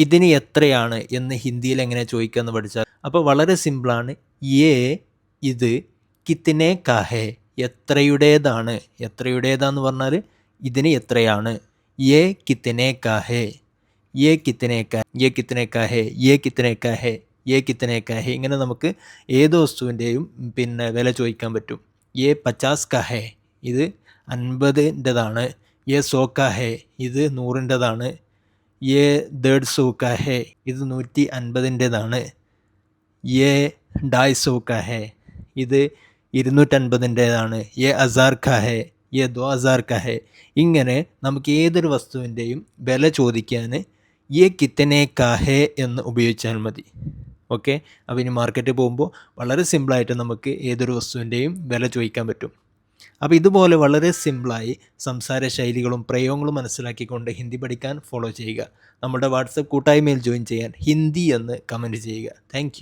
ഇതിന് എത്രയാണ് എന്ന് ഹിന്ദിയിൽ എങ്ങനെ ചോദിക്കുക എന്ന് പഠിച്ചാൽ, അപ്പോൾ വളരെ സിമ്പിളാണ്. യേ ഇത് കിത്തനെ കാ ഹേ, എത്രയുടേതാണ്. എത്രയുടേതാന്ന് പറഞ്ഞാൽ ഇതിന് എത്രയാണ്. യേ കിത്തനെ കാ ഹേ, യേ കിത്തനെ കാ, യേ കിത്തനെ കാ ഹേ, യേ കിത്തനെ കാ ഹേ, യേ കിത്തനെ കാ ഹേ. ഇങ്ങനെ നമുക്ക് ഏത് വസ്തുവിൻ്റെയും വില ചോദിക്കാൻ പറ്റും. യേ 50 കാ ഹേ, ഇത് 50ൻ്റെതാണ്. യേ 100 കാ ഹേ, ഇത് 100ൻ്റെതാണ്. യേ 150 കാ ഹേ, ഇത് 150ൻ്റെതാണ്. യേ 250 കാ ഹേ, ഇത് 250ൻ്റെതാണ്. യേ 1000 കാ ഹേ, യേ 2000 കാ ഹേ. ഇങ്ങനെ നമുക്ക് ഏതൊരു വസ്തുവിൻ്റെയും വില ചോദിക്കാൻ യേ കിത്തനെ കാ ഹേ എന്ന് ഉപയോഗിച്ചാൽ മതി. ഓക്കെ, അപ്പോൾ ഇനി മാർക്കറ്റിൽ പോകുമ്പോൾ വളരെ സിമ്പിളായിട്ട് നമുക്ക് ഏതൊരു വസ്തുവിൻ്റെയും വില ചോദിക്കാൻ പറ്റും. അപ്പോൾ ഇതുപോലെ വളരെ സിമ്പിളായി സംസാര ശൈലികളും പ്രയോഗങ്ങളും മനസ്സിലാക്കിക്കൊണ്ട് ഹിന്ദി പഠിക്കാൻ ഫോളോ ചെയ്യുക. നമ്മുടെ വാട്സപ്പ് കൂട്ടായ്മയിൽ ജോയിൻ ചെയ്യാൻ ഹിന്ദി എന്ന് കമൻറ്റ് ചെയ്യുക. താങ്ക്